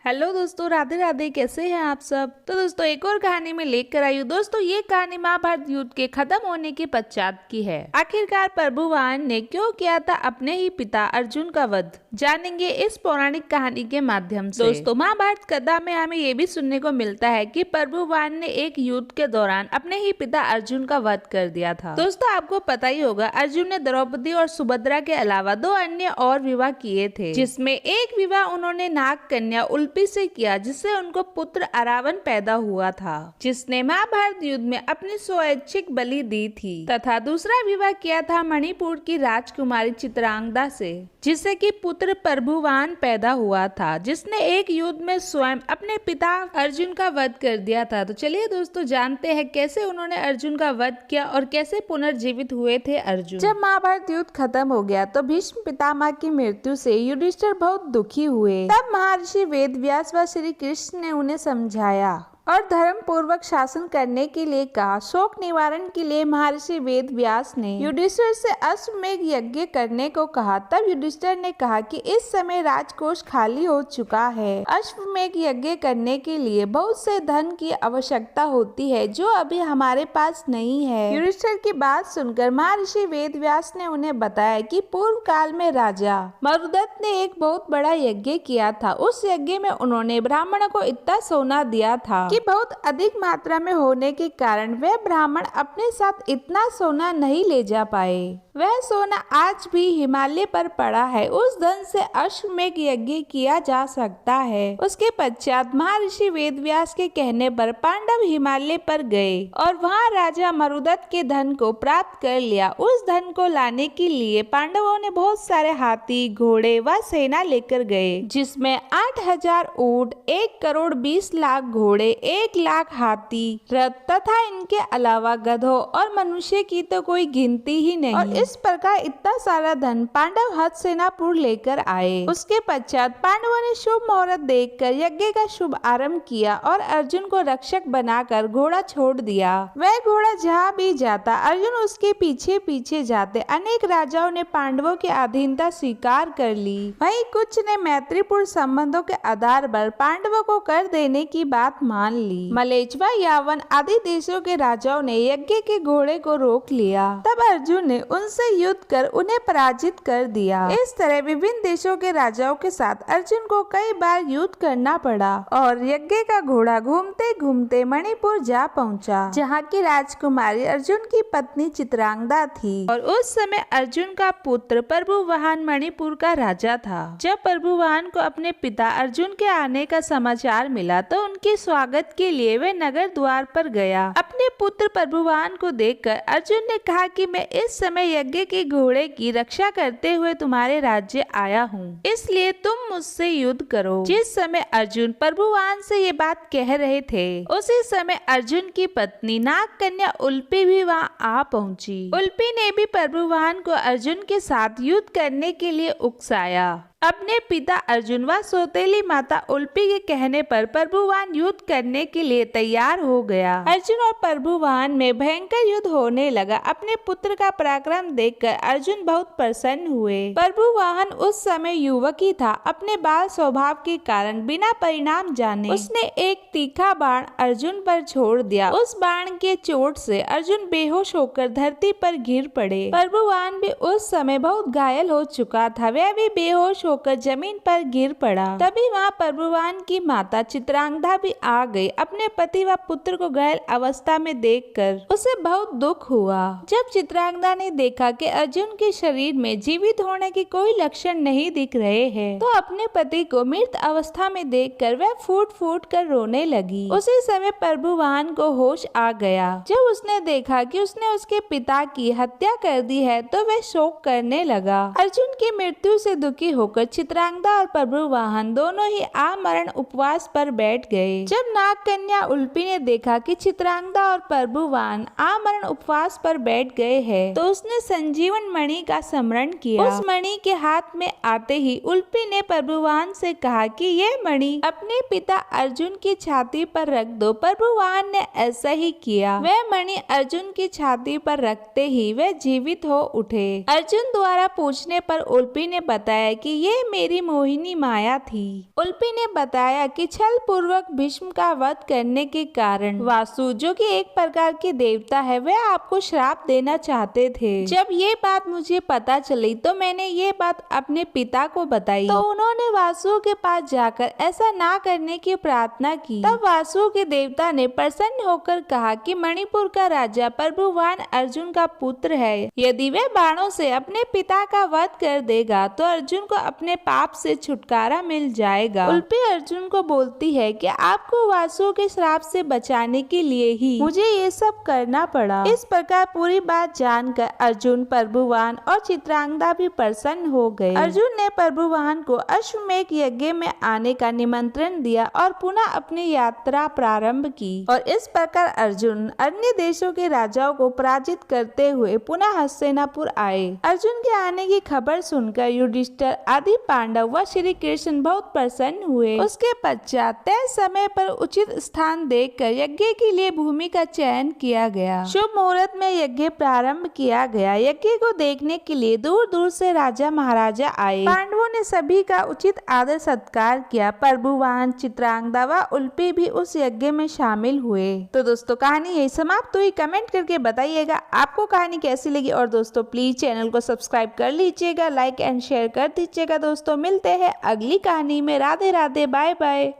Hello दोस्तों, राधे राधे। कैसे हैं आप सब। तो दोस्तों एक और कहानी में लेकर आई हूँ। दोस्तों ये कहानी महाभारत युद्ध के खत्म होने के पश्चात की है। आखिरकार प्रभुवान ने क्यों किया था अपने ही पिता अर्जुन का वध, जानेंगे इस पौराणिक कहानी के माध्यम से। दोस्तों महाभारत कथा में हमें ये भी सुनने को मिलता है कि प्रभुवान ने एक युद्ध के दौरान अपने ही पिता अर्जुन का वध कर दिया था। दोस्तों आपको पता ही होगा, अर्जुन ने द्रौपदी और सुभद्रा के अलावा 2 अन्य और विवाह किए थे, जिसमें एक विवाह उन्होंने नाग कन्या से किया, जिससे उनको पुत्र अरावन पैदा हुआ था, जिसने महाभारत युद्ध में अपनी स्वैच्छिक बलि दी थी, तथा दूसरा विवाह किया था मणिपुर की राजकुमारी चित्रांगदा से, जिससे कि पुत्र प्रभुवान पैदा हुआ था, जिसने एक युद्ध में स्वयं अपने पिता अर्जुन का वध कर दिया था। तो चलिए दोस्तों जानते हैं कैसे उन्होंने अर्जुन का वध किया और कैसे पुनर्जीवित हुए थे अर्जुन। जब महाभारत युद्ध खत्म हो गया तो भीष्म पितामह की मृत्यु से युधिष्ठिर बहुत दुखी हुए। तब महर्षि वेदव्यास व श्री कृष्ण ने उन्हें समझाया और धर्म पूर्वक शासन करने के लिए कहा। शोक निवारण के लिए महर्षि वेद व्यास ने युधिष्ठिर से अश्वमेध यज्ञ करने को कहा। तब युधिष्ठिर ने कहा कि इस समय राजकोष खाली हो चुका है, अश्वमेध यज्ञ करने के लिए बहुत से धन की आवश्यकता होती है जो अभी हमारे पास नहीं है। युधिष्ठिर की बात सुनकर महर्षि वेद व्यास ने उन्हें बताया कि पूर्व काल में राजा मरुदत्त ने एक बहुत बड़ा यज्ञ किया था। उस यज्ञ में उन्होंने ब्राह्मणों को इतना सोना दिया था कि बहुत अधिक मात्रा में होने के कारण वे ब्राह्मण अपने साथ इतना सोना नहीं ले जा पाए। वह सोना आज भी हिमालय पर पड़ा है। उस धन से अश्वमेध यज्ञ किया जा सकता है। उसके पश्चात महर्षि वेदव्यास के कहने पर पांडव हिमालय पर गए और वहां राजा मरुदत्त के धन को प्राप्त कर लिया। उस धन को लाने के लिए पांडवों ने बहुत सारे हाथी, घोड़े व सेना लेकर गए, जिसमें 8000 ऊंट, 1,20,00,000 घोड़े, 1,00,000 हाथी, रथ तथा इनके अलावा गधों और मनुष्य की तो कोई गिनती ही नहीं। और इस प्रकार इतना सारा धन पांडव हस्तसेनापुर लेकर आए। उसके पश्चात पांडवों ने शुभ मुहूर्त देखकर यज्ञ का शुभ आरंभ किया और अर्जुन को रक्षक बनाकर घोड़ा छोड़ दिया। वह घोड़ा जहाँ भी जाता अर्जुन उसके पीछे पीछे जाते। अनेक राजाओं ने पांडवों की अधीनता स्वीकार कर ली। वहीं कुछ ने मैत्रीपूर्ण संबंधों के आधार पर पांडवों को कर देने की बात मान ली। मलेच्छ व यावन आदि देशों के राजाओं ने यज्ञ के घोड़े को रोक लिया। तब अर्जुन ने उनसे युद्ध कर उन्हें पराजित कर दिया। इस तरह विभिन्न देशों के राजाओं के साथ अर्जुन को कई बार युद्ध करना पड़ा और यज्ञ का घोड़ा घूमते घूमते मणिपुर जा पहुंचा, जहाँ की राजकुमारी अर्जुन की पत्नी चित्रांगदा थी। और उस समय अर्जुन का पुत्र प्रभुवान मणिपुर का राजा था। जब प्रभुवान को अपने पिता अर्जुन के आने का समाचार मिला तो उनके स्वागत के लिए वे नगर द्वार पर गया। अपने पुत्र प्रभुवान को देखकर अर्जुन ने कहा कि मैं इस समय यज्ञ के घोड़े की रक्षा करते हुए तुम्हारे राज्य आया हूँ, इसलिए तुम मुझसे युद्ध करो। जिस समय अर्जुन प्रभुवान से ये बात कह रहे थे उसी समय अर्जुन की पत्नी नाग कन्या उल्पी भी वहाँ आ पहुँची। उल्पी ने भी प्रभुवान को अर्जुन के साथ युद्ध करने के लिए उकसाया। अपने पिता अर्जुन व सौतेली माता उल्पी के कहने पर प्रभुवान युद्ध करने के लिए तैयार हो गया। अर्जुन और प्रभुवान में भयंकर युद्ध होने लगा। अपने पुत्र का पराक्रम देखकर अर्जुन बहुत प्रसन्न हुए। प्रभुवान उस समय युवक ही था। अपने बाल स्वभाव के कारण बिना परिणाम जाने उसने एक तीखा बाण अर्जुन पर छोड़ दिया। उस बाण के चोट से अर्जुन बेहोश होकर धरती पर गिर पड़े। प्रभुवान भी उस समय बहुत घायल हो चुका था। वह भी बेहोश होकर जमीन पर गिर पड़ा। तभी वहाँ प्रभुवान की माता चित्रांगदा भी आ गई। अपने पति व पुत्र को घायल अवस्था में देखकर उसे बहुत दुख हुआ। जब चित्रांगदा ने देखा कि अर्जुन के शरीर में जीवित होने के कोई लक्षण नहीं दिख रहे हैं, तो अपने पति को मृत अवस्था में देखकर वह फूट फूट कर रोने लगी। उसी समय प्रभुवान को होश आ गया। जब उसने देखा कि उसने उसके पिता की हत्या कर दी है तो वह शोक करने लगा। अर्जुन की मृत्यु से दुखी होकर चित्रांगदा और प्रभुवाहन दोनों ही आमरण उपवास पर बैठ गए। जब नाग कन्या उल्पी ने देखा कि चित्रांगदा और प्रभुवान आमरण उपवास पर बैठ गए हैं, तो उसने संजीवन मणि का स्मरण किया। उस मणि के हाथ में आते ही उल्पी ने प्रभुवान से कहा कि यह मणि अपने पिता अर्जुन की छाती पर रख दो। प्रभुवान ने ऐसा ही किया। वह मणि अर्जुन की छाती पर रखते ही वह जीवित हो उठे। अर्जुन द्वारा पूछने पर उल्पी ने बताया कि ये मेरी मोहिनी माया थी। उल्पी ने बताया कि छल पूर्वक भीष्म का वध करने के कारण वासु, जो कि एक प्रकार के देवता है, वे आपको श्राप देना चाहते थे। जब ये बात मुझे पता चली तो मैंने ये बात अपने पिता को बताई, तो उन्होंने वासु के पास जाकर ऐसा ना करने की प्रार्थना की। तब वासु के देवता ने प्रसन्न होकर कहा कि मणिपुर का राजा प्रभुवान अर्जुन का पुत्र है। यदि वह बाणों से अपने पिता का वध कर देगा तो अर्जुन को अपने पाप से छुटकारा मिल जाएगा। उल्पी अर्जुन को बोलती है कि आपको वासु के श्राप से बचाने के लिए ही मुझे ये सब करना पड़ा। इस प्रकार पूरी बात जानकर अर्जुन, प्रभुवान और चित्रांगदा भी प्रसन्न हो गए। अर्जुन ने प्रभुवान को अश्वमेध यज्ञ में आने का निमंत्रण दिया और पुनः अपनी यात्रा प्रारंभ की और इस प्रकार अर्जुन अन्य देशों के राजाओं को पराजित करते हुए पुनः हस्तिनापुर आए। अर्जुन के आने की खबर सुनकर युधिष्ठिर आदि पांडव व श्री कृष्ण बहुत प्रसन्न हुए। उसके पश्चात तय समय पर उचित स्थान देखकर यज्ञ के लिए भूमि का चयन किया गया। शुभ मुहूर्त में यज्ञ प्रारंभ किया गया। यज्ञ को देखने के लिए दूर दूर से राजा महाराजा आए। पांडवों ने सभी का उचित आदर सत्कार किया। प्रभुवान, चित्रांगदा व उल्पी भी उस यज्ञ में शामिल हुए। तो दोस्तों कहानी यही समाप्त हुई। कमेंट करके बताइएगा आपको कहानी कैसी लगी और दोस्तों प्लीज चैनल को सब्सक्राइब कर लीजिएगा, लाइक एंड शेयर कर दीजिएगा। दोस्तों मिलते हैं अगली कहानी में। Radhe Radhe, bye bye.